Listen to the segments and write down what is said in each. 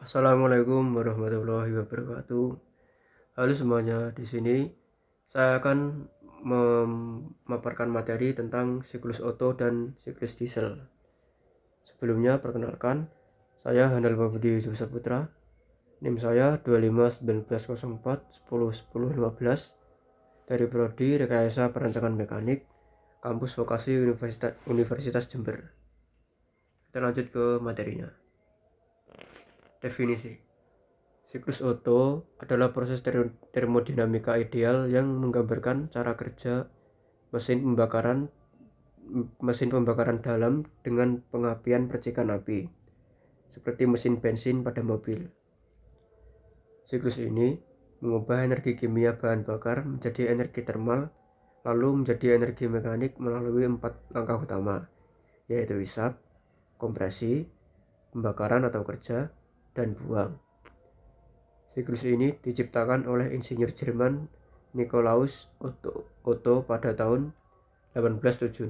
Assalamualaikum warahmatullahi wabarakatuh. Halo semuanya, di sini saya akan memaparkan materi tentang siklus Otto dan siklus diesel. Sebelumnya perkenalkan, saya Handal Pabudi Yusuf Saputra. NIM saya 251904 101015 dari Prodi Rekayasa Perancangan Mekanik, Kampus Vokasi Universitas Jember. Kita lanjut ke materinya. Definisi. Siklus Otto adalah proses termodinamika ideal yang menggambarkan cara kerja mesin pembakaran dalam dengan pengapian percikan api, seperti mesin bensin pada mobil. Siklus ini mengubah energi kimia bahan bakar menjadi energi termal, lalu menjadi energi mekanik melalui 4 langkah utama, yaitu isap, kompresi, pembakaran atau kerja, dan buang. Siklus ini diciptakan oleh insinyur Jerman Nikolaus Otto pada tahun 1876.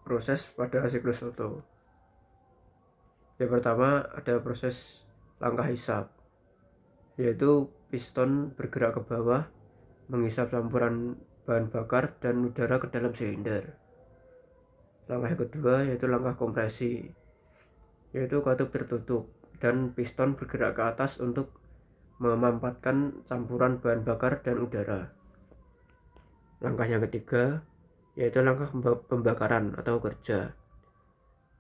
Proses pada siklus Otto. Yang pertama ada proses langkah hisap, yaitu piston bergerak ke bawah menghisap campuran bahan bakar dan udara ke dalam silinder. Langkah yang kedua yaitu langkah kompresi, yaitu katup tertutup dan piston bergerak ke atas untuk memampatkan campuran bahan bakar dan udara. Langkah yang ketiga yaitu langkah pembakaran atau kerja,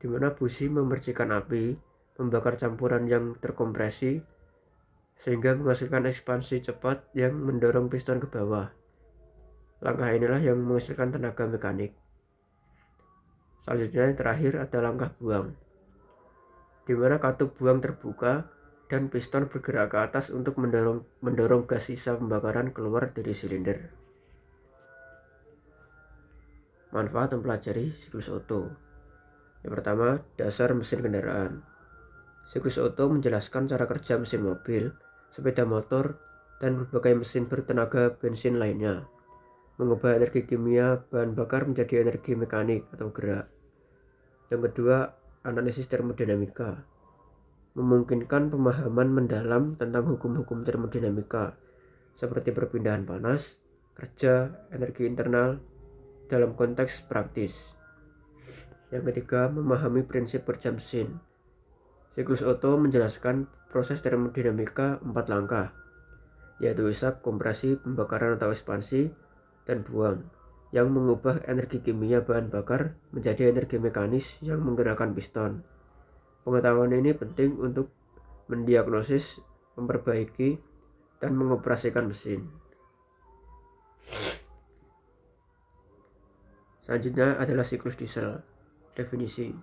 di mana busi memercikan api, membakar campuran yang terkompresi sehingga menghasilkan ekspansi cepat yang mendorong piston ke bawah. Langkah inilah yang menghasilkan tenaga mekanik. Selanjutnya yang terakhir ada langkah buang, di mana katup buang terbuka dan piston bergerak ke atas untuk mendorong gas sisa pembakaran keluar dari silinder. Manfaat mempelajari siklus Otto. Yang pertama, dasar mesin kendaraan. Siklus Otto menjelaskan cara kerja mesin mobil, sepeda motor, dan berbagai mesin bertenaga bensin lainnya, mengubah energi kimia bahan bakar menjadi energi mekanik atau gerak. Yang kedua, analisis termodinamika. Memungkinkan pemahaman mendalam tentang hukum-hukum termodinamika, seperti perpindahan panas, kerja, energi internal, dalam konteks praktis. Yang ketiga, memahami prinsip kerja mesin. Siklus Otto menjelaskan proses termodinamika 4 langkah, yaitu isap, kompresi, pembakaran atau ekspansi, dan buang, yang mengubah energi kimia bahan bakar menjadi energi mekanis yang menggerakkan piston. Pengetahuan ini penting untuk mendiagnosis, memperbaiki, dan mengoperasikan mesin. Selanjutnya adalah siklus diesel. Definisi.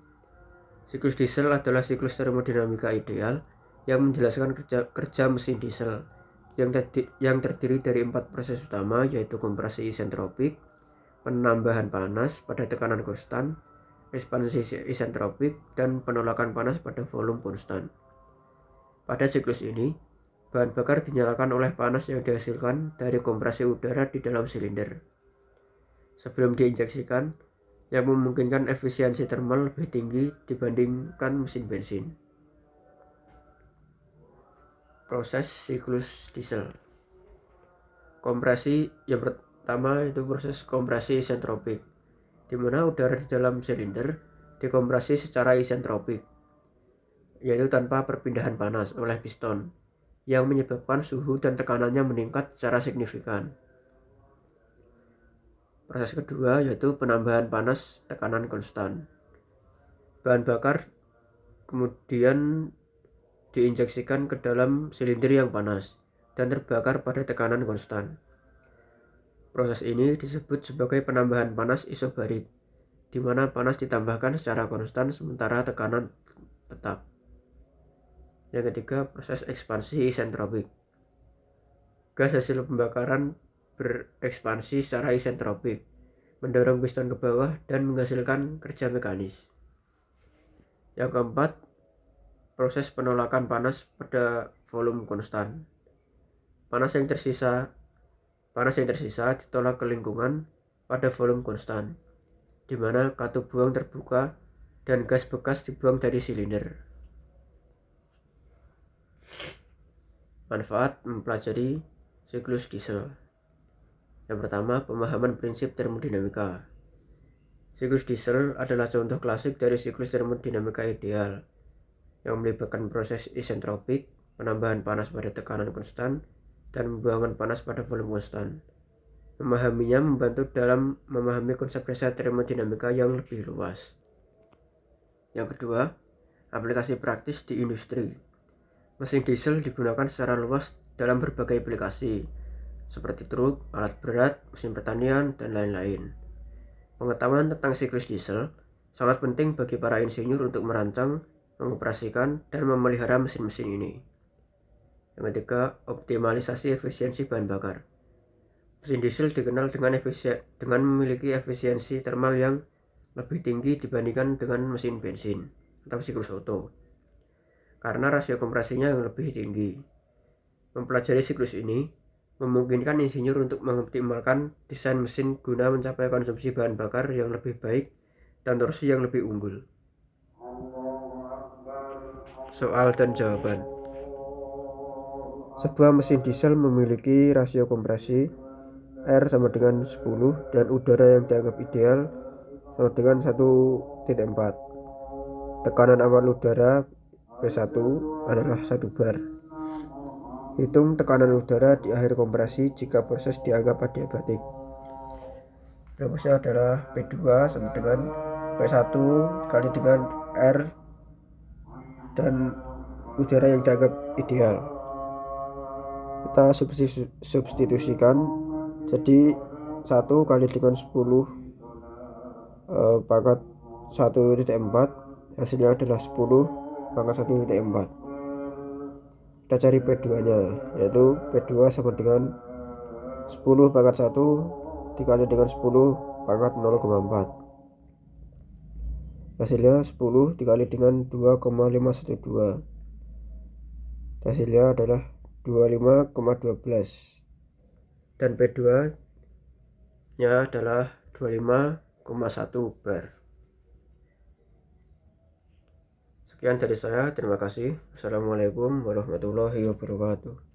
Siklus diesel adalah siklus termodinamika ideal yang menjelaskan kerja mesin diesel yang terdiri dari 4 proses utama, yaitu kompresi isentropik, penambahan panas pada tekanan konstan, ekspansi isentropik, dan penolakan panas pada volume konstan. Pada siklus ini, bahan bakar dinyalakan oleh panas yang dihasilkan dari kompresi udara di dalam silinder sebelum diinjeksikan, yang memungkinkan efisiensi termal lebih tinggi dibandingkan mesin bensin. Proses siklus diesel. Kompresi yang pertama itu proses kompresi isentropik, di mana udara di dalam silinder dikompresi secara isentropik, yaitu tanpa perpindahan panas oleh piston, yang menyebabkan suhu dan tekanannya meningkat secara signifikan. Proses kedua yaitu penambahan panas tekanan konstan. Bahan bakar kemudian diinjeksikan ke dalam silinder yang panas dan terbakar pada tekanan konstan. Proses ini disebut sebagai penambahan panas isobarik, di mana panas ditambahkan secara konstan sementara tekanan tetap. Yang ketiga, proses ekspansi isentropik. Gas hasil pembakaran berekspansi secara isentropik, mendorong piston ke bawah dan menghasilkan kerja mekanis. Yang keempat, proses penolakan panas pada volume konstan. Panas yang tersisa ditolak ke lingkungan pada volume konstan, di mana katup buang terbuka dan gas bekas dibuang dari silinder. Manfaat mempelajari siklus diesel. Yang pertama, pemahaman prinsip termodinamika. Siklus diesel adalah contoh klasik dari siklus termodinamika ideal yang melibatkan proses isentropik, penambahan panas pada tekanan konstan, dan pembuangan panas pada volume konstan. Memahaminya membantu dalam memahami konsep dasar termodinamika yang lebih luas. Yang kedua, aplikasi praktis di industri. Mesin diesel digunakan secara luas dalam berbagai aplikasi, seperti truk, alat berat, mesin pertanian, dan lain-lain. Pengetahuan tentang siklus diesel sangat penting bagi para insinyur untuk merancang, mengoperasikan, dan memelihara mesin-mesin ini. Yang ketiga, optimalisasi efisiensi bahan bakar. Mesin diesel dikenal dengan memiliki efisiensi thermal yang lebih tinggi dibandingkan dengan mesin bensin atau siklus Otto, karena rasio kompresinya yang lebih tinggi. Mempelajari siklus ini memungkinkan insinyur untuk mengoptimalkan desain mesin guna mencapai konsumsi bahan bakar yang lebih baik dan torsi yang lebih unggul. Soal dan jawaban. Sebuah mesin diesel memiliki rasio kompresi R sama dengan 10 dan udara yang dianggap ideal sama dengan 1,4. Tekanan awal udara P1 adalah 1 bar. Hitung tekanan udara di akhir kompresi jika proses dianggap adiabatik. Rumusnya adalah P2 sama dengan P1 kali dengan R dan udara yang dianggap ideal. Kita substitusikan, jadi 1 kali dengan 10 pangkat 1,4, hasilnya adalah 10 pangkat 1,4. Kita cari P2 nya, yaitu P2 sama dengan 10 pangkat 1 dikali dengan 10 pangkat 0,4. Hasilnya 10 dikali dengan 2,512. Hasilnya adalah 25,12 dan P2 nya adalah 25,1 bar. Sekian dari saya, terima kasih. Assalamualaikum warahmatullahi wabarakatuh.